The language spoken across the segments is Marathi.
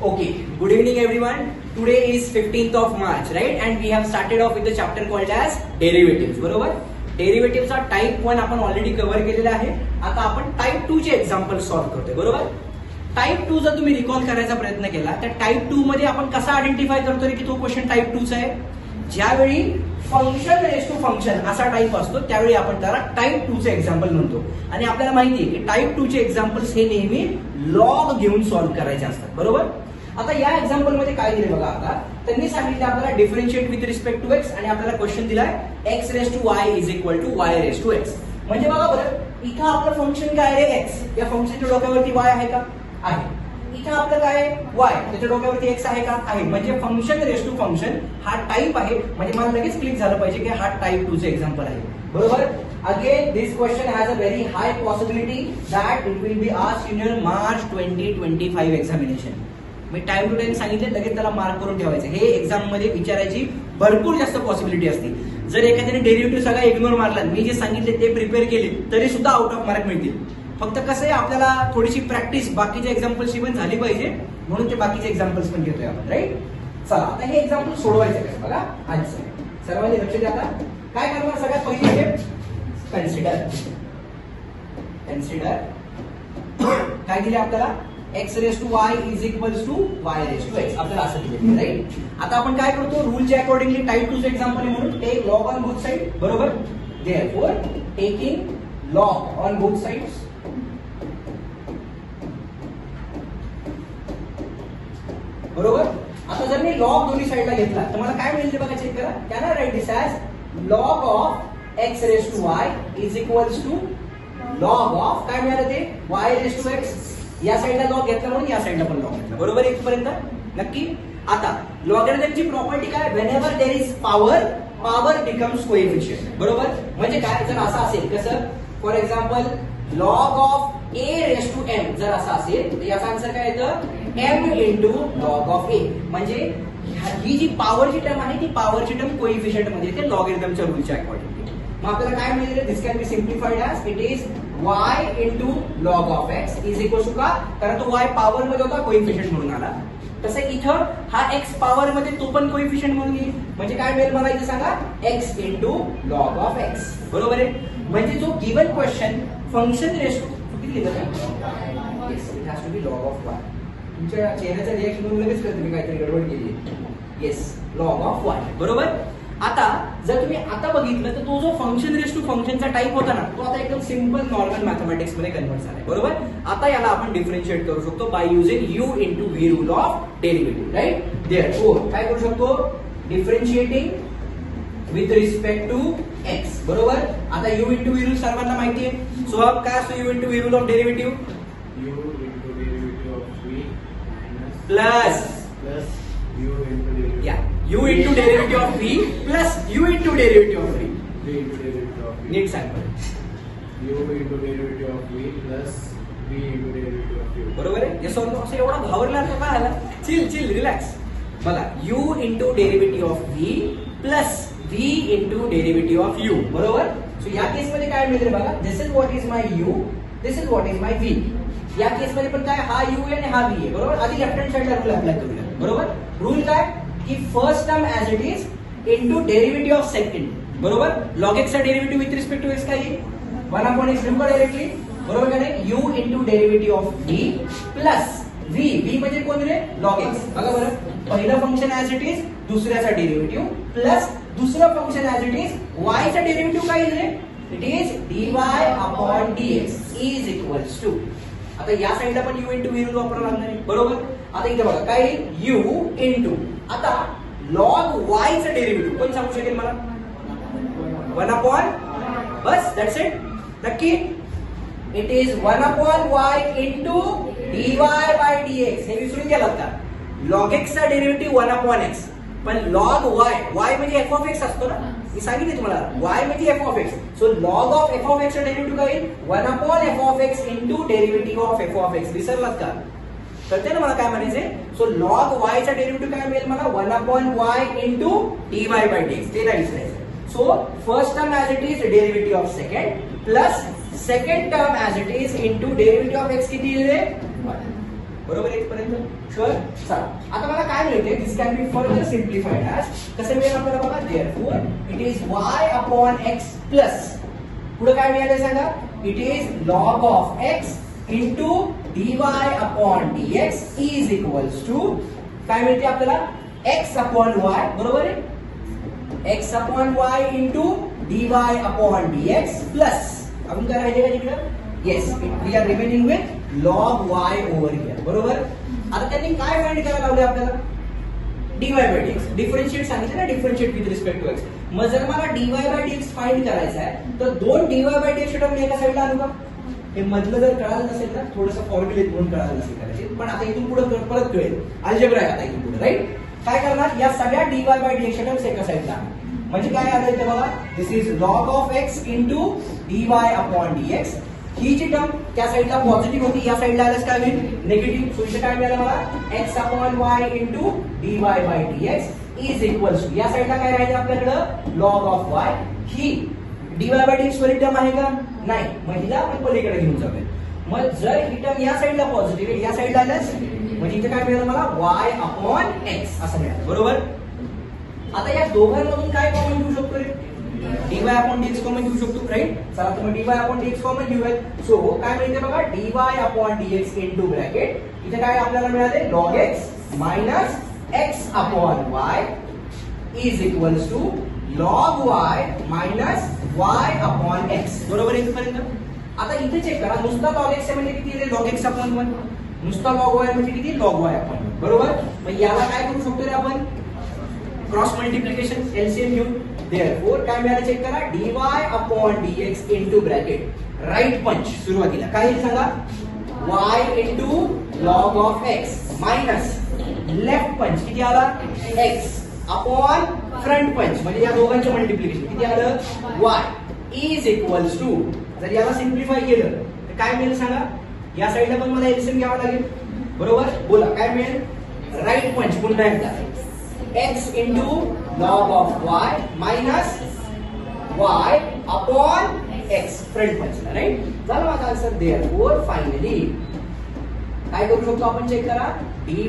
Okay, good evening everyone. Today is 15th of March, right? And we have started off with the chapter called as derivatives. बरोबर? Derivatives चा टाइप 1 आपण ऑलरेडी कव्हर केलेला आहे. आता आपण टाइप 2 चे एक्झाम्पल सॉल्व्ह करतोय. बरोबर? टाइप 2 जर तुम्ही रिकॉल करायचा प्रयत्न केला तर टाइप 2 मध्ये आपण कसा आयडेंटिफाय करतोय की तो क्वेश्चन टाइप 2 चा आहे. ज्यावेळी फंक्शन रेस टू फंक्शन असा टाइप असतो त्यावेळी आपण त्याला टाइप 2 चे एक्झाम्पल म्हणतो. आणि आपल्याला माहिती आहे की टाइप 2 चे एक्झाम्पल्स हे नेहमी लॉग घेऊन सॉल्व्ह करायचे असतात. बरोबर? आता या एक्झाम्पल मध्ये काय दिले बघा. आता त्यांनी सांगितलं आपल्याला differentiate with respect to x आणि आपल्याला क्वेश्चन दिलाय x raise to y is equal to y raise to x. म्हणजे बघा बरं इथं आपलं फंक्शन काय आहे एक्स. या फंक्शनच्या डोक्यावरती वाय आहे का? आहे. इथं आपलं काय वाय त्याच्या डोक्यावरती एक्स आहे का? आहे. म्हणजे फंक्शन रेस टू फंक्शन हा टाइप आहे. म्हणजे मला लगेच क्लिक झालं पाहिजे की हा टाइप 2 चे एक्झाम्पल आहे. बरोबर? Again this question has a very high possibility that it will be asked in your March 2025 examination. मी टाइम टू टाइम सांगितले लगेच त्याला मार्क करून ठेवायचं. हे एक्झाम मध्ये विचारायची भरपूर जास्त पॉसिबिलिटी असते. जर एखाद्याने डेरिव्हेटिव्ह सगळा इग्नोर मारला, मी जे सांगितले ते प्रिपेअर केले तरी सुद्धा आउट ऑफ मार्क मिळतील. फक्त कसं आहे आपल्याला थोडीशी प्रॅक्टिस बाकीच्या एक्झाम्पल्सची पण झाली पाहिजे म्हणून ते बाकीचे एक्झाम्पल्स पण घेतोय आपण. राईट? चला आता हे एक्झाम्पल सोडवायचं कसं बघा. आजचं सर्वांनी लक्ष द्या. आता काय करणार सगळ्यात पहिली कन्सिडर काय दिले आपल्याला x raise to y is equals to y raise to x. आपल्याला असं दिले. राईट? आता आपण काय करतो रूलच्या अकॉर्डिंगली टाइप 2 चे एक्झाम्पल म्हणून take log on both side. बरोबर? Therefore taking log on both sides बरोबर. आता जर मी लॉग दोन्ही साइडला घेतला तर मला काय मिळेल ते बघा. चेक करा. Can I write this as log of x raise to y is equals to log of काय मिळालं ते वाय रेस टू एक्स. या साइडला लॉग घेतला म्हणून या साइडला पण लॉग घेतला. बरोबर? इथपर्यंत नक्की. आता लॉगॅरिथमची प्रॉपर्टी काय whenever there is power becomes coefficient. बरोबर? म्हणजे काय जर असं असेल कसं for example log of a raise to m जर असं असेल तर याचा आन्सर काय येतं m into log of a. म्हणजे ही जी पॉवरची टर्म आहे ती पॉवरची टर्म कोएफिशियंट मध्ये येते लॉगॅरिथमच्या रूलच्या अकॉर्डिंगली. मग आपल्याला काय मिळेल this can be simplified as it is y into log of x is equal to का कारण तो y पॉवर मध्ये होता कोएफिशियंट म्हणून आला. तसं इथं हा x पॉवर मध्ये तो पण कोएफिशियंट म्हणून येईल. म्हणजे काय मिळेल मला इथे सांगा x into log of x. बरोबर आहे? म्हणजे जो गिवन क्वेश्चन फंक्शन रेस किती लिहिलं का it has to be log of y. तुमच्या चेहऱ्याचं रिएक्शन म्हणून लगेच कळतं मी काहीतरी गडबड केली. Yes log of y. बरोबर? आता जर तुम्ही आता बघितलं तर तो जो फंक्शन रेस टू फंक्शनचा टाइप होता ना तो आता एकदम सिंपल नॉर्मल मॅथमॅटिक्स मध्ये कन्वर्ट झालाय. बरोबर? आता याला आपण डिफरन्शिएट करू शकतो by using u into v rule of derivative. Right? Therefore काय करू शकतो differentiating with respect to x. बरोबर? आता u इंटू v रूल सर्वांना माहिती आहे. सो अब काय असतो u into v rule of derivative u into derivative of v plus u into या u into derivative of v plus u into derivative of v. v into derivative of v. नीट सांग बरं. u into derivative of v plus v into derivative of u. बरोबर आहे? हे सोडून असं एवढा घाबरला तर काय झालं? Chill relax. बघा u into derivative of v plus v into derivative of u. बरोबर? सो या केस मध्ये काय मिळेल बघा this is what is my u this is what is my v. या केस मध्ये पण काय हा u आहे आणि हा v आहे. बरोबर? आधी लेफ्ट हँड साइडला रूल अप्लाय करूया. बरोबर? रूल काय की first term as it is into derivative of second. बरोबर? लॉग एक्स चा derivative with respect to x काय येईल 1/x लिहू का डायरेक्टली. बरोबर का नाही? u into derivative of v plus v म्हणजे कोण रे लॉग एक्स. बघा बरं पहिलं फंक्शन ऍज इट इज दुसऱ्याचा डेरिव्हेटिव्ह प्लस दुसरं function as it is y चा डेरिव्हेटिव्ह काय येईल रे it is dy upon dx is equals to. आता या साईडला पण u इंटू v रूल वापरावा लागणार आहे. बरोबर? आता इथे बघा काय येईल u इंटू आता लॉग y चं डेरिव्हेटिव्ह कोण सांगू शकेल मला 1/. बस दॅट्स इट. नक्की it is 1/y into dy bye dx. हे विसरून गेलात का? लॉग x चा डेरिव्हेटिव्ह 1/x पण लॉग y म्हणजे f ऑफ x असतो ना. मी सांगितले तुम्हाला y म्हणजे f of x. So log of f of x चा डेरिव्हेटिव्ह काय येईल 1/f of x into derivative of f of x. विसरलात का? कळते ना मला काय म्हणायचे. सो लॉग y चा डेरिव्हेटिव्ह काय मिळेल मला 1/y into dy bye dx. ते नाही विसरायचं. So first term as it is derivative of second plus second term as it is into derivative of x किती येईल रे बरोबर इथपर्यंत शुअर. चला आता मला काय मिळते, this can be further simplified as कसं मिळेल आपल्याला बघा, therefore it is y upon x plus पुढे काय मिळालं सांगा, it is log of x into dy upon dx is equals to काय मिळते आपल्याला x अपॉन y. बरोबर आहे, x upon y into dy upon dx plus अजून काय राहिले का तिकडं, yes we are remaining with log y over here. बरोबर. आता त्यांनी काय फाइंड करायला लावले आपल्याला, dy बाय dx डिफरन्शिएट सांगितलं ना, differentiate with respect to x. मग जर मला dy बाय dx फाइंड करायचं आहे तर दोन dy बाय dx टर्म एका साईडला आणू का, हे मधलं जर कळालं नसेल ना, थोडंसं फॉर्म्युलेट म्हणून कळालं नसेल कदाचित, पण आता इथून पुढे परत कळेल, अल्जेब्रा आहे आता इथून पुढे, राईट. काय करणार, या सगळ्या dy बाय dx टर्म्स एका साईडला आणा. म्हणजे काय आलं इथे बघा, this is log of x into dy upon dx. ही जी टर्म त्या साईडला पॉझिटिव्ह होती, या साईडला आल्यास काय होईल, निगेटिव्ह. सो इथे काय मिळालं मला, x upon y into dy bye dx is equals to या साईडला काय राहिलं आपल्याकडं, log ऑफ y. ही dy बाय dx वरील टर्म आहे का, नाही, मग हिला आपण पलीकडे घेऊन जाऊया. मग जर ही टर्म या साईडला पॉझिटिव्ह आहे, या साईडला आल्यास म्हणजे इथे काय मिळालं मला, y अपॉन x असं मिळालं. बरोबर. आता या दोघांमधून काय कॉमन घेऊ शकतो रे, dy अपॉन dx कॉमन घेऊ शकतो, राईट. चला तुम्ही dy अपॉन dx कॉमन घेऊयात. सो काय मिळते बघा, dy upon dx into bracket इथे काय आपल्याला मिळाले, log x minus x upon y is equals to log y minus y upon x. बरोबर आहे इथपर्यंत. आता इथे चेक करा, नुसता log x म्हणजे किती आहे, log x अपॉन 1. नुसता log y म्हणजे किती, log y अपॉन 1. बरोबर. मग याला काय करू शकतो रे आपण, क्रॉस मल्टिप्लिकेशन, एलसीएम घेऊन. देअरफॉर काय मिळालं चेक करा, dy upon dx into bracket right punch सुरुवातीला काय सांगा, y into log of x minus left punch किती आला, x अपॉन फ्रंट पंच म्हणजे या दोघांचे मल्टिप्लिकेशन किती आलं, y इज इक्वल्स टू. जर याला सिम्प्लिफाय केलं तर काय मिळेल सांगा, या साईडला पण मला एलसीएम घ्यावा लागेल. बरोबर. बोला काय मिळेल, राईट पंच पुन्हा एकदा x into log of y minus y upon x front पंचला, राईट. झालं माझा आन्सर. देअरफॉर फायनली काय करू शकतो आपण, चेक करा, dy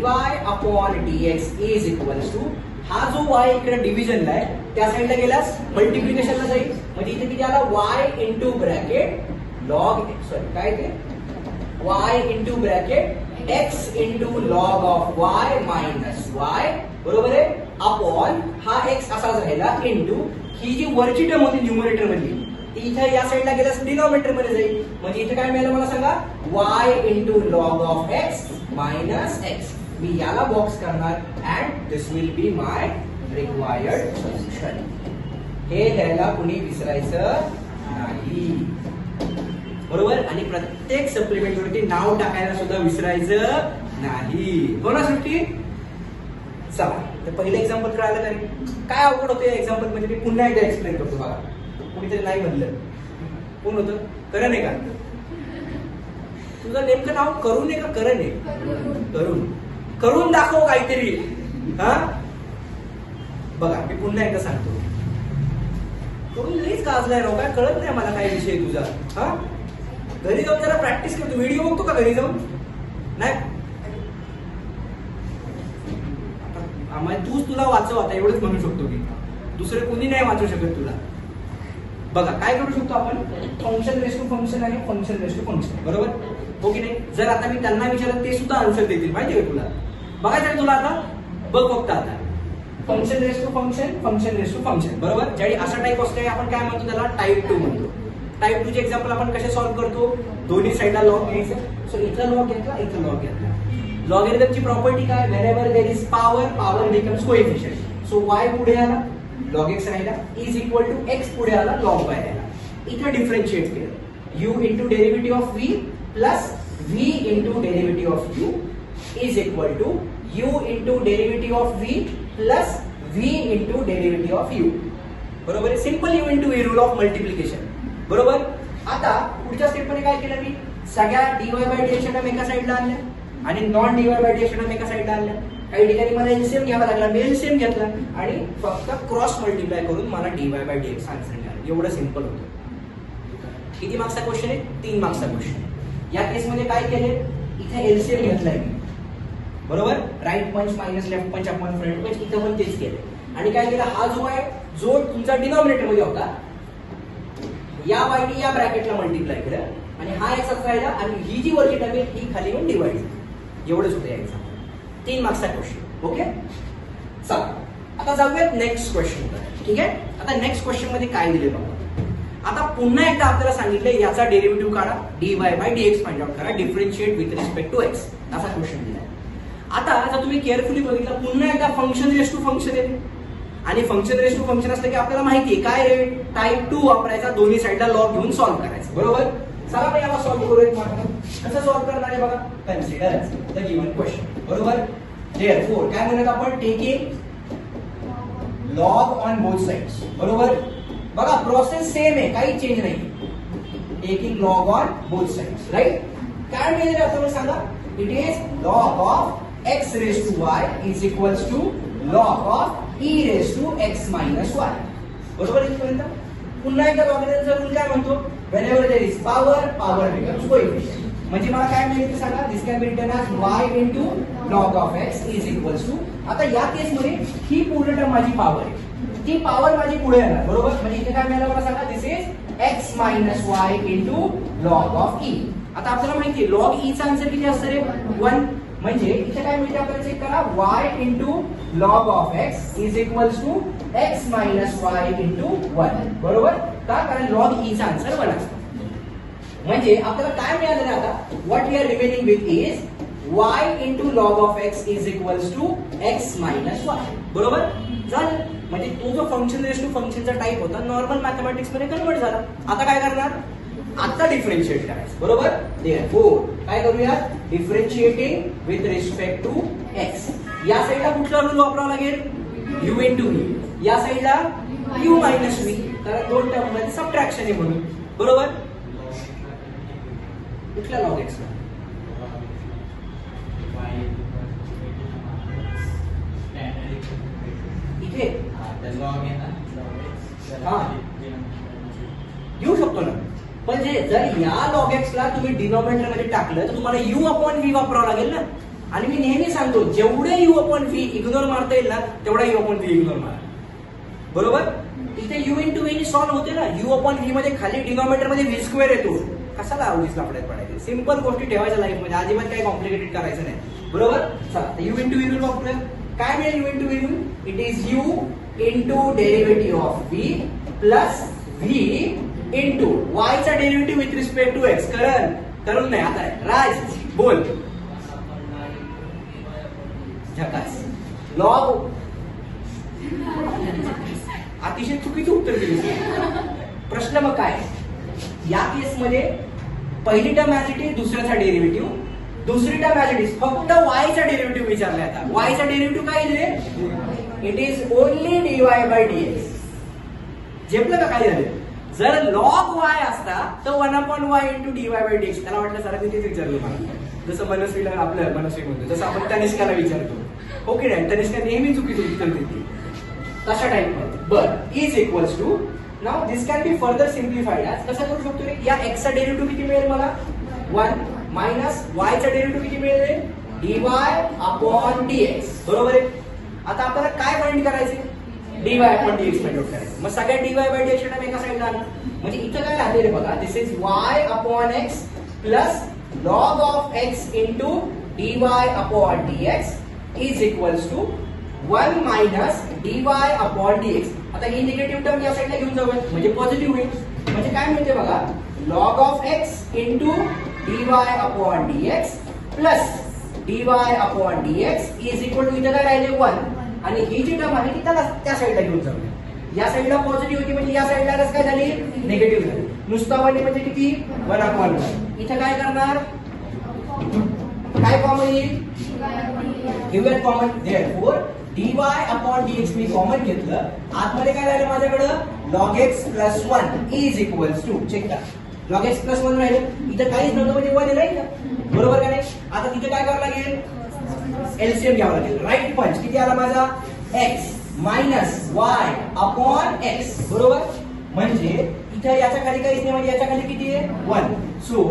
upon dx is equals to हा जो y इकडे डिव्हिजनला आहे त्या साईडला गेलास मल्टिप्लिकेशनला जाईल, म्हणजे इथे किती आला, y इंटू ब्रॅकेट log काय ते y into bracket x into log of y minus y. बरोबर आहे. अपॉन हा x असाच राहिला इंटू ही जी वरची टर्म होती न्यूमरेटर मधली ती इथे या साईडला गेल्यास डिनॉमिनेटर मध्ये जाईल, म्हणजे इथे काय मिळालं मला सांगा, y into log of x minus x. मी याला बॉक्स करणार and this will be my required solution. हे लिहायला कुणी विसरायचं नाही. बरोबर. आणि प्रत्येक सप्लिमेंट वरती नाव टाकायला सुद्धा विसरायचं नाही. बरोबर सुट्टी. चला तर पहिलं एक्झाम्पल कळालं काय, काय अवघड होतं या एक्झाम्पल मध्ये, मी पुन्हा एकदा एक्सप्लेन करतो बघा. कुणीतरी नाही म्हणलं, कोण होतं, करण आहे का, तुझं नेमकं नाव करून आहे का करण आहे, करून, करून दाखव काहीतरी. हा बघा मी पुन्हा एकदा सांगतो, करून लईच गाजलाय राव, काय कळत नाही मला काय विषय तुझा. हा घरी जाऊन जरा प्रॅक्टिस करतो, व्हिडिओ बघतो का घरी जाऊन, नाही तूच तुला वाचव आता एवढंच म्हणू शकतो मी, दुसरे कोणी नाही वाचू शकत तुला. बघा काय करू शकतो आपण, फंक्शन रेस टू फंक्शन आणि फंक्शन रेस टू फंक्शन. बरोबर हो की नाही. जर आता मी त्यांना विचारलं ते सुद्धा आन्सर देतील, माहिती आहे तुला. बघायचं आहे तुला आता, बघ फक्त आता function raise to function, function raise to function. बरोबर. ज्यावेळी असा टाईप असते आपण काय म्हणतो त्याला, टाईप 2 म्हणतो. टाईप 2 चे एक्झाम्पल आपण कसे सॉल्व्ह करतो, दोन्ही साईडला लॉग घ्यायचं. सो इथं लॉग घेतला, इथं लॉग घेतला. लॉगरिथमची प्रॉपर्टी काय, wherever there is power, power becomes coefficient. So y पुढे आला log x राहिला इज इक्वल टू x पुढे आला log y राहिला. इथे डिफरन्शिएट केलं, u into derivative of v plus v into derivative of u is equal to u into derivative of v plus v into derivative of u. बरोबर आहे. Simple u into v rule of multiplication. बरोबर. आता पुढच्या स्टेपमध्ये काय केलं मी, सगळ्या dy बाय dx टर्म एका साईडला आणल्या आणि non dy bye dx term एका साईडला आणल्या. काही ठिकाणी मला एलसीएम घ्यावा लागला, मी एलसीएम घेतला आणि फक्त क्रॉस मल्टिप्लाय करून मला dy बाय dx आन्सर मिळाला. एवढं सिंपल होतं. किती मार्क्सचा क्वेश्चन आहे, 3 मार्क्सचा क्वेश्चन. या केसमध्ये काय केले, इथे एलसीएम घेतलाय मी बरोबर. राईट पंच मायनस लेफ्ट पंच अपॉन फ्रंट पंच, इथं पण तेच केलं. आणि काय केलं, हा जो आहे जो तुमचा डिनॉमिनेटर मध्ये होता या बाईने या ब्रॅकेटला मल्टिप्लाय केलं आणि हा एक्स राहिला आणि ही जी वरची टर्म ही खाली येऊन डिवाइड झाली. एवढंच होतं याचा 3 मार्क्सचा क्वेश्चन. ओके, चला आता जाऊयात नेक्स्ट क्वेश्चन. ठीक आहे, आता नेक्स्ट क्वेश्चन मध्ये काय दिले बघा. आता पुन्हा एकदा आपल्याला सांगितलं याचा डेरिव्हेटिव्ह काढा, dy bye dx find out करा, differentiate with respect to x, असा क्वेश्चन दिलाय. आता जर तुम्ही केअरफुली बघितलं पुन्हा एकदा फंक्शन रेस टू फंक्शन येते आणि फंक्शन रेस टू फंक्शन असलं की आपल्याला माहिती आहे काय रे, टाइप 2 वापरायचा, दोन्ही साईडला लॉग घेऊन सॉल्व्ह करायचं. बरोबर. चला आपण याला सॉल्व्ह करूया. कसं सॉल्व्ह करणार आहे बघा, कन्सिडर द गिवन क्वेश्चन. बरोबर. देअरफॉर काय म्हणत आपण, taking log on both sides. बरोबर. बघा प्रोसेस सेम आहे, काही चेंज नाही. Taking log on both sides, right. काय मिळेल आपल्याला सांगा, it is log of x raise to y is equals to log of e raise to x minus y. बरोबर. इथपर्यंत पुन्हा एकदा लॉगरिथमचा रूल काय म्हणतो, whenever there is power, power becomes coefficient. म्हणजे मला काय मिळेल ते सांगा, this can be written as y into log of x is equals to. आता या केस मध्ये ही पूर्ण टर्म माझी पॉवर आहे, ती पॉवर माझी पुढे येणार. बरोबर. म्हणजे इथे काय मिळालं मला सांगा, this is x minus y into log of e. आता आपल्याला माहिती आहे लॉग e चा आन्सर किती असणार आहे, 1. म्हणजे इथे काय मिळते आपल्याला चेक करा, y into log of x is equals to x minus y into 1. बरोबर. का, कारण लॉग e चा आन्सर 1 असतो. म्हणजे आपल्याला काय मिळालं आहे आता, what we are remaining with is y into log of x is equals to x minus y. बरोबर झालं. म्हणजे तो जो फंक्शन रेस टू फंक्शनचा टाइप होता नॉर्मल मॅथमॅटिक्स मध्ये कन्वर्ट झाला. आता काय करणार, आता डिफरन्शिएट करायचं. बरोबर. देअरफॉर काय करूया, differentiating with respect to x. या साईडला कुठला रूल वापरावा लागेल, u इनटू v. या साईडला u मायनस v, कारण दोन टर्म मध्ये सबट्रॅक्शन आहे म्हणून. बरोबर. कुठला लॉग x इथे येऊ शकतो ना, पण जर या लॉग एक्स ला तुम्ही डिनॉमिनेटर मध्ये टाकलं तर तुम्हाला u अपॉन v वापरावं लागेल ना. आणि मी नेहमी सांगतो जेवढे u अपॉन v इग्नोर मारता येईल ना तेवढा u अपॉन v इग्नोर मारा. बरोबर. इथे u इंटू v सॉल्व्ह होते ना, u अपॉन v मध्ये खाली डिनॉमिनेटर मध्ये v स्क्वेअर येतो. कशाला आवडीच लापड्यात पडायचे, सिंपल गोष्टी ठेवायच्या लाईफ मध्ये, अजिबात काही कॉम्प्लिकेटेड करायचं नाही. बरोबर. चला u इंटू v रूल वापरूया. काय मिळेल u into v rule, it is u into derivative of v plus v into y चा derivative with respect to x. करून नाही आता राज बोल झकास. लॉग अतिशय चुकीचं उत्तर दिलं. प्रश्न मग काय, या केस मध्ये पहिली टर्म ऍज इट इज, दुसऱ्याचा डेरिव्हेटिव्ह, दुसरी टर्म ऍज इट इज, फक्त y चा डेरिव्हेटिव्ह विचारलाय. आता y चा डेरिव्हेटिव्ह काय दिले, it is only dy bye dx. झेपलं का काय झालं, जर लॉग y असता तर 1 upon y into dy bye dx. त्याला वाटलं सर मी तेच विचारलं मला, जसं मनस्वीला आपलं मनस्वी म्हणतो, जसं आपण तनिष्काला विचारतो. ओके नाही, तनिष्का नेहमी चुकीचं उत्तर देते तशा टाइप मध्ये. बरं, is equals to, now this can be further simplified as, कसं करू शकतो रे, या x चा डेरिव्हेटिव्ह किती मिळेल मला 1 मायनस y चा डेरिव्हेटिव्ह किती मिळेल dy अपॉन dx. बरोबर आहे. आता आपल्याला काय फाइंड करायचे, dy upon dx find out करायचं. मग सगळ्या dy बाय dx टर्म एका साईडला आला. म्हणजे इथं काय राहते रे बघा, this is y upon x plus log of x into dy upon dx is equals to 1 minus dy upon dx. आता ही निगेटिव्ह टर्म या साईडला घेऊन जाऊया म्हणजे पॉझिटिव्ह होईल. म्हणजे काय मिळते बघा, log of x into dy upon dx plus dy upon dx is equal to, इथं काय राहिले 1, आणि ही जी टर्म आहे ती त्या साईडला घेऊन जाऊया. या साईडला पॉझिटिव्ह होती म्हणजे या साईडला काय झाली, निगेटिव्ह झाली. नुसता 1 म्हणजे किती, 1 अपॉन 1. इथं काय करणार, काय कॉमन येईल, घेऊयात common. Therefore dy upon dx मी कॉमन घेतलं, आतमध्ये काय राहिलं माझ्याकडं, log x plus 1 is equals to, check करा, log x प्लस 1 राहिलं. इथं काहीच नव्हतं म्हणजे 1 राहील का, बरोबर का नाही. आता तिथे काय करावं लागेल, एलसीएम घ्यावं लागेल. राईट पंच किती आला माझा, x minus y upon x. बरोबर. म्हणजे इथे याच्या खाली काहीच नाही, म्हणजे याच्या खाली किती आहे 1. So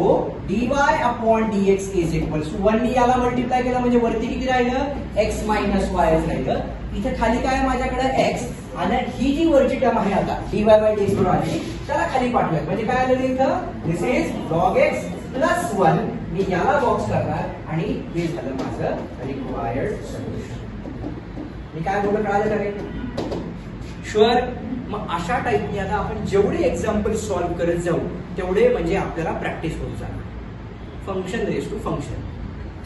dy/dx is equal to 1 ने याला मल्टिप्लाय केलं म्हणजे वरती किती राहिलं x मायनस y राहिलं. इथे खाली काय आहे माझ्याकडे x, आणि ही जी वरची टर्म आहे आता dy/dx म्हणून आली त्याला खाली पाठवूयात. म्हणजे काय आलेलं इथं दिस इज log x प्लस 1. मी याला बॉक्स करणार आणि हे झालं माझं रिक्वायर्ड सोल्युशन. मी काय बोलतो कळालं का रे? शुअर. मग अशा टाईपने आता आपण जेवढे एक्झाम्पल सॉल्व्ह करत जाऊ तेवढे म्हणजे आपल्याला प्रॅक्टिस होत जाणार. Function raise to function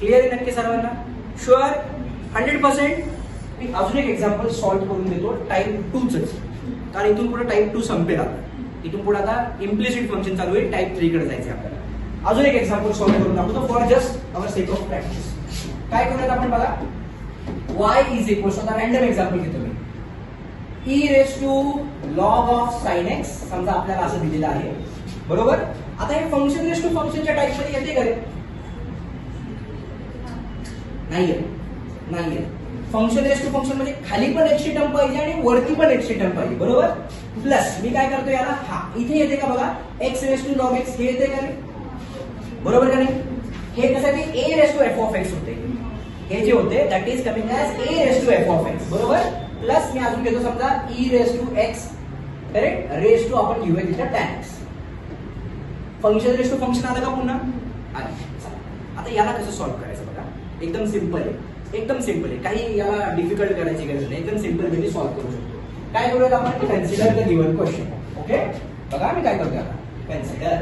clear आहे नक्की सर्वांना? शुअर 100%. मी अजून एक एक्झाम्पल सॉल्व्ह करून देतो टाईप 2च, कारण इथून पुढे टाईप 2 संपेल. आता इथून पुढे आता इम्प्लिसिट फंक्शन चालू आहे, टाईप 3 कडे जायचे आपल्याला. अजून एक एक्झाम्पल सॉल्व्ह करून दाखवतो for just our sake of practice. काय करूयात आपण बघा. y इज इक्वल टू, आता रँडम एक्झाम्पल घेतो मी, e raise to log of sin x समजा आपल्याला असं दिलेलं आहे, बरोबर. आता हे फंक्शन रेस टू फंक्शनच्या टाइप मध्ये येते का रे? नाहीये. फंक्शन रेस टू फंक्शन म्हणजे खाली पण x ची टर्म पाहिजे आणि वरती पण x ची टर्म पाहिजे, बरोबर. प्लस मी काय करतो याला, हा इथे येते का बघा, x raise to log x हे येते का रे? बरोबर का नाही? हे कसं की a raise to f of x होते, हे जे होते that is coming as a raise to f of x, बरोबर. प्लस मी अजून घेतो समजा e raise to x, correct, raise to आपण घेऊया तिथे tan x. Function raise to function आलं का पुन्हा? आता याला कसं सॉल्व्ह करायचं बघा. एकदम सिंपल आहे, एकदम सिंपल आहे, काही याला डिफिकल्ट करायची गरज नाही, एकदम सिंपल वे सॉल्व्ह करू शकतो. काय करूयात आपण, consider the given question. Okay, बघा मी काय करतोय आता, कन्सिडर.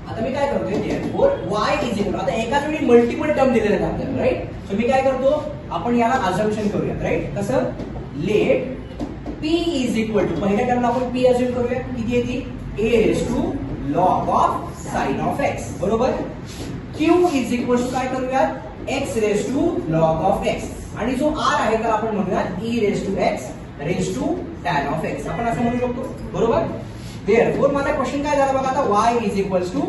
आता मी काय करतोय देअरफॉर y इज इक्वल, आता एकाच वेळी मल्टिपल टर्म दिलेले आहेत आपल्याला, राईट. सो मी काय करतो, आपण याला अझम्पशन करूया, राईट. कसं, let p is equal to, पहिल्या टर्मला आपण p अझ्युम करूया, किती येते a raise to log of sin of x, बरोबर. q इज इक्वल टू काय करूया, x raise to log of x, आणि जो r आहे तर आपण म्हणूया e raise to x raise to tan of x, आपण असं म्हणू शकतो, बरोबर. देअरफॉर माझा क्वेश्चन काय झाला बघा आता, y is equal to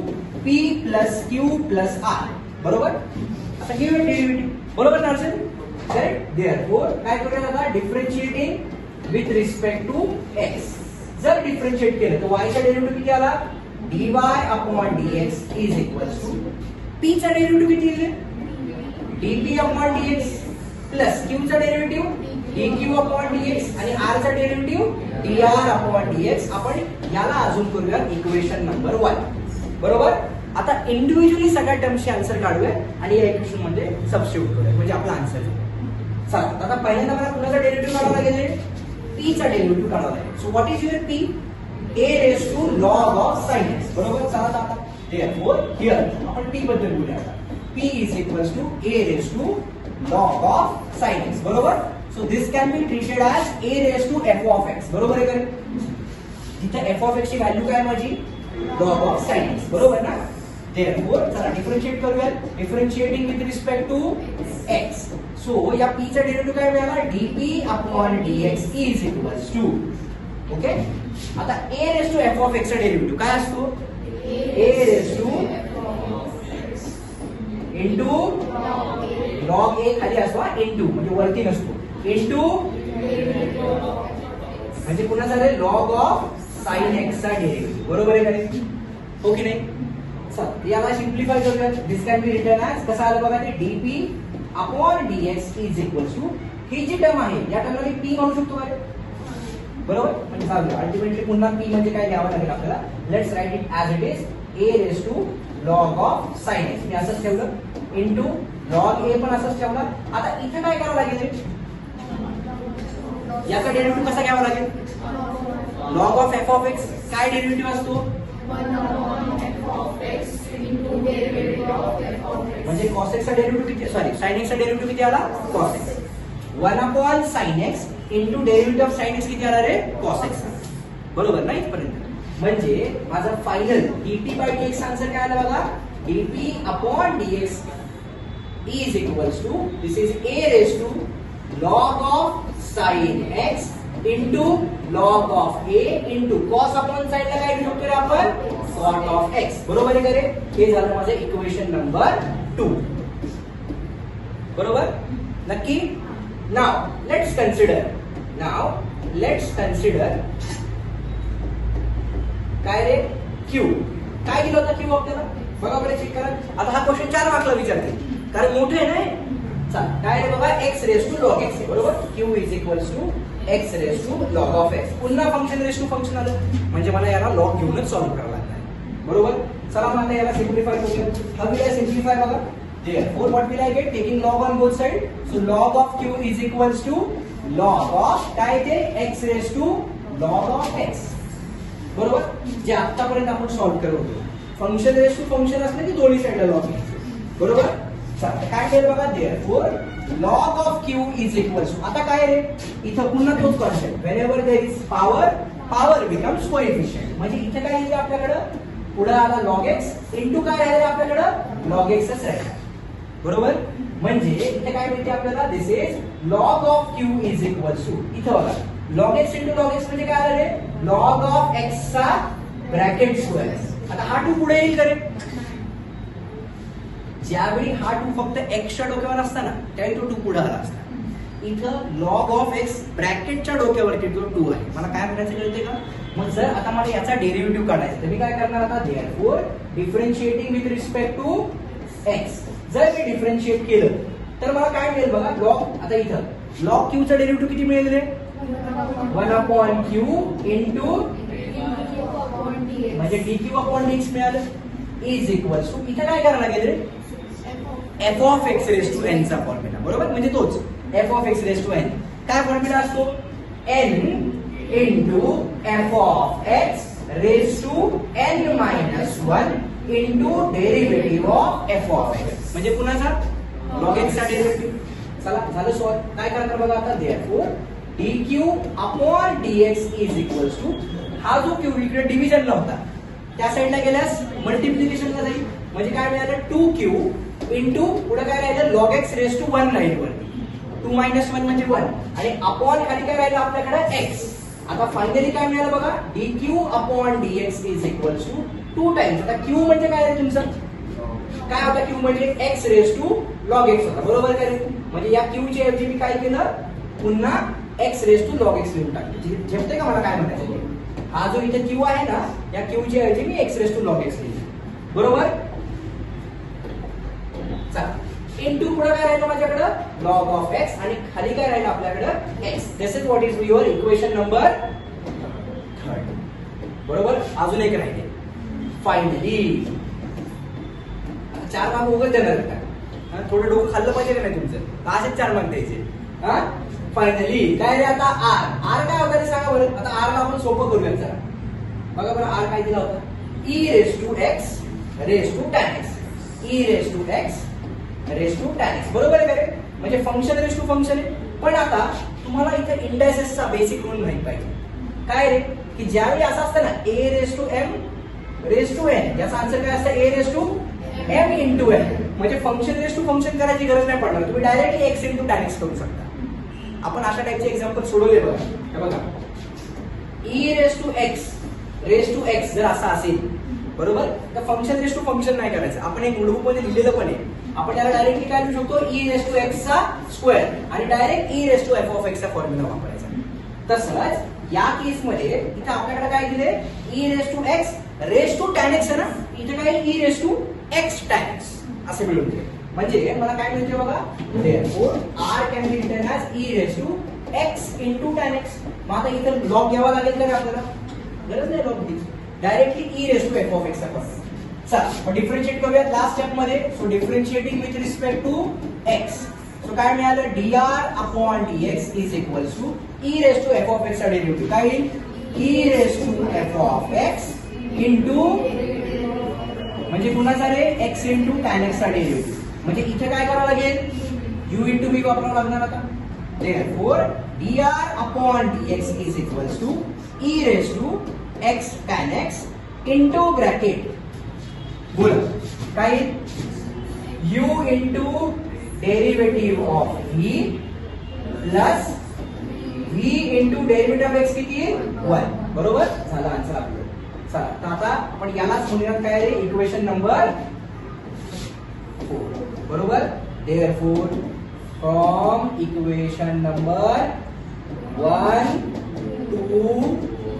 p plus q plus r, बरोबर. आता गिव्हन डेरिव्हेटिव्ह, बरोबर ना असेल, करेक्ट. देअरफॉर काय करूया आता, differentiating with respect to x. जर डिफरन्शिएट केलं तर y चा डेरिव्हेटिव्ह किती आला, dy/dx is equal to p चा डेरिव्हेटिव्ह किती येईल, dp/dx प्लस q चा डेरिव्हेटिव्ह dq/dx आणि r चा डेरिव्हेटिव्ह dr/dx. आपण याला अजून करूया इक्वेशन नंबर 1, बरोबर. आता इंडिव्हिज्युअली सगळ्या टर्म्सचे आन्सर काढूया आणि या इक्वेशन मध्ये सबस्टिट्यूट करूया, म्हणजे आपला आन्सर. चला आता पहिल्यांदा मला कुणाचा डेरिव्हेटिव्ह काढावा लागेल, p चा डेरिव्हेटिव्ह काढावा लागेल. So what is your p, a raise to log of sin x, बरोबर. चला आता देअरफॉर हियर आपण p बद्दल बोलूया आता. p is equals to a raise to log of sin x, बरोबर. So this can be treated as a raise to f of x, बरोबर आहे का? जिथे f ऑफ x ची व्हॅल्यू काय माझी, log ऑफ sin x, बरोबर ना. देअरफॉर चला डिफरन्शिएट करूया, differentiating with respect to x. सो या p चा डेरिव्हेटिव्ह काय मिळाला, dp/dx is equals to, okay. आता a raise to f of x चा डेरिव्हेटिव्ह काय असतो, a raise to into log a खाली असतो, इंटू म्हणजे वरती नसतो, इंटू म्हणजे पुन्हा झाले log ऑफ sin x चा डेरिव्हेटिव्ह, बरोबर आहे का नाही, हो की नाही. चल याला सिंप्लिफाय करूया. This can be written as कसं आलं बघा ते, dp/dx इज इक्वल्स टू, ही जी टर्म आहे या टर्मला मी p म्हणू शकतो का, बरोबर. म्हणजे चालू अल्टिमेटली पुन्हा p म्हणजे काय घ्यावं लागेल आपल्याला, let's write it as it is a raise to log of sin x, मी असंच ठेवलं, इंटू log a पण असंच ठेवला. आता इथे काय करावं लागेल, याचा डेरिव्हेटिव्ह कसा घ्यावा लागेल, log of f of x काय डेरिव्हेटिव्ह असतो, म्हणजे cos x चा डेरिव्हेटिव्ह किती, सॉरी sin x चा डेरिव्हेटिव्ह किती आला, cos x. 1/sin x into derivative of sin x किती आला रे, cos x, बरोबर ना इथपर्यंत. म्हणजे माझा फायनल dt/dx आन्सर काय आला बघा, dp/dx is equals to, this is a raise to log of sin x into log of a into cos upon side ला काय घेऊ शकतो आपण, cot ऑफ x, बरोबर आहे का रे. हे झालं माझं इक्वेशन नंबर 2, बरोबर नक्की. नाव लेट्स कन्सिडर काय रे क्यू, काय दिलं होतं क्यू आपल्याला बघा बरं चेक करा. आता हा क्वेश्चन 4 मार्कला विचारते कारण मोठे आहे ना. चल काय रे बाबा x raise to log x बरोबर. q is equals to x raise to log of x. पुन्हा फंक्शन रेस टू फंक्शन आलं म्हणजे मला याला लॉग घेऊनच सॉल्व्ह करावं लागणार बरोबर. चला मग आता याला सिम्प्लिफाय करूया. हाऊ विल आय सिम्प्लिफाय बघा. Therefore what will I get? Taking log on both sides. So log of q is equals to log of काय ते x raised to log of x बरोबर. जे आतापर्यंत आपण सॉल्व्ह करत होतो फंक्शन रेस टू फंक्शन असलं की दोन्ही साइडला लॉग घ्यायचं बरोबर. काय केलं बघा. Therefore log of q is equals to आता काय रे इथं पुन्हा तोच concept. Whenever there is power, power becomes coefficient. म्हणजे इथे काय येईल आपल्याकडं पुढे आला log x इनटू काय राहिलं आपल्याकडं log x च राहिलं बरोबर. म्हणजे इथे काय मिळते आपल्याला. दिस is log of q is equals to इथं बघा log x into log x म्हणजे काय आलं रे log of x चा ब्रॅकेट स्क्वेअर. आता हा 2 पुढे येईल करे. ज्यावेळी हा 2 फक्त x च्या डोक्यावर असताना त्यावेळी तो 2 पुढे आला असता. इथं log of x ब्रॅकेटच्या डोक्यावरती जो 2 आहे. मला काय म्हणायचं कळते का. मग जर आता मला याचा डेरिव्हेटिव्ह काढायचा तर मी काय करणार आता. Therefore differentiating with respect to x. जर मी डिफरन्शिएट केलं तर मला काय मिळेल बघा. log आता इथं log q चा डेरिव्हेटिव्ह किती मिळेल रे 1/q इनटू म्हणजे dq अपॉन dx मिळालं इज इक्वल्स टू इथे काय करायला लागेल रे f of x raise to n चा फॉर्म्युला बरोबर. म्हणजे तोच f of x raise to n काय फॉर्म्युला असतो n into f of x raise to n minus 1 into derivative of f of x म्हणजे पुन्हा log x चा डेरिव्हेटिव्ह. चला झालं सॉल्व. काय करणार बघा आता. Therefore dq upon dx is equals to हा जो q इकडे डिव्हिजनला होता त्या साइडला गेल्यास मल्टिप्लिकेशनला जाईल म्हणजे काय मिळालं 2q इनटू पुढे काय राहिलं log x रेस टू 1 राहील वरती 2 मायनस 1 म्हणजे 1 आणि अपॉन खाली काय राहिलं आपल्याकडे x. आता फायनली काय मिळालं बघा. dq upon dx is equals to 2 times. आता q म्हणजे काय आहे तुमचं काय होता. q म्हणजे x raise to log x होता बरोबर काय. म्हणजे या q च्या ऐवजी मी काय केलं पुन्हा x raise to log x लिहून टाकलं. झेपते का मला काय म्हणायचं. हा जो इथे q आहे ना या q च्या ऐवजी मी x raise to log x लिहिलं बरोबर. चला इनटू पुढे काय राहिलं माझ्याकडे log ऑफ x आणि खाली काय राहिलं आपल्याकडे x. This is what is your equation number 3 बरोबर. अजून एक राहिले फायनली 4 मार्क उगाच देणार का. थोडं डोकं खाल्लं पाहिजे का नाही तुमचं. असेच 4 मार्क द्यायचे. हा फायनली काय रे आता r काय होता रे सांगा बरं. आता r ला आपण सोपं करूया जरा बघा बरं. r काय दिला होता e raise to x raise to tan x. e raise to x raise to tan x बरोबर आहे का रे. म्हणजे फंक्शन रेस टू फंक्शन आहे. पण आता तुम्हाला इथे इंडायसेसचा बेसिक रूल माहित पाहिजे काय रे की ज्यावेळी असं असतं ना a raise to m raise to n याचा आन्सर काय असतं a raise to m into n. म्हणजे फंक्शन रेस टू फंक्शन करायची गरज नाही पडणार. तुम्ही directly x into tan x करू शकता. आपण अशा टाइपचे एक्झाम्पल सोडवले बघा. हे बघा e रेस टू x जर असा असेल बरोबर तर फंक्शन रेस टू फंक्शन नाही करायचं. आपण एक नोटबुक मध्ये लिहिलेलं पण आहे. आपण याला डायरेक्टली काय लिहू शकतो e रेस टू x चा स्क्वेअर आणि direct e raise to f of x चा फॉर्म्युला वापरायचा. तसंच या केस मध्ये इथे आपल्याकडे काय दिले e raise to x raise to tan x आहे ना. इथे काय e raise to x tan x असे मिळून गेले. म्हणजे मला काय मिळते बघा. Therefore r can be written as e raised to x into tan x. मग आता इथे लॉग घ्यावा लागेल का आपल्याला गरज नाही लॉग घ्यायची. Directly e raised to f of x चा फॉर्म्युला. चला मग डिफरन्शिएट करूया लास्ट स्टेप मध्ये. So differentiating with respect to x. So काय मिळालं dr अपॉन dx is equals to e raised to f of x चा डेरिव्हेटिव्ह काय येईल e raised to f of x into म्हणजे पुन्हा सारे x इनटू tan x चा डेरिव्हेटिव्ह. म्हणजे इथे काय करावं लागेल u इंटू v वापरावं लागणार आता. Therefore dr अपॉन dx is equals to e raise to x tan x into bracket बोला काय u into derivative of v plus v into derivative of x किती आहे 1 बरोबर. झाला आन्सर आपलं. चला तर आता आपण यालाच म्हणूयात काय रे इक्वेशन नंबर 4 बरोबर. Therefore from equation number 1, 2,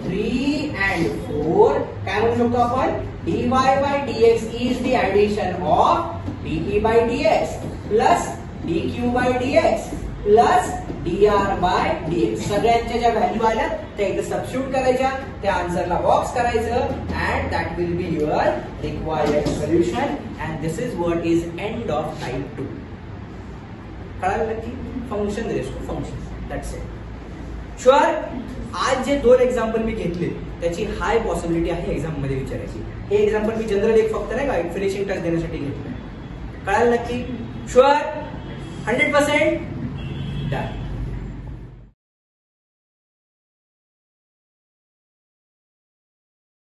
3 and 4 काय म्हणू शकतो आपण, dy by dx is the addition of dt by dx plus dq by dx plus dr by dx. सगळ्यांच्या ज्या व्हॅल्यू आल्या त्या इथे सबस्टिट्यूट करायच्या, त्या आन्सरला बॉक्स करायचं and that will be your required solution and this is what is end of type 2. कळालं नक्की? Function ratio function, that's it. Sure? आज जे 2 एक्झाम्पल मी घेतले त्याची हाय पॉसिबिलिटी आहे एक्झाम मध्ये विचारायची. हे एक्झाम्पल मी जनरल एक फक्त नाही का एक फिनिशिंग टच देण्यासाठी घेतलं. कळालं नक्की? शुअर? 100%? डन.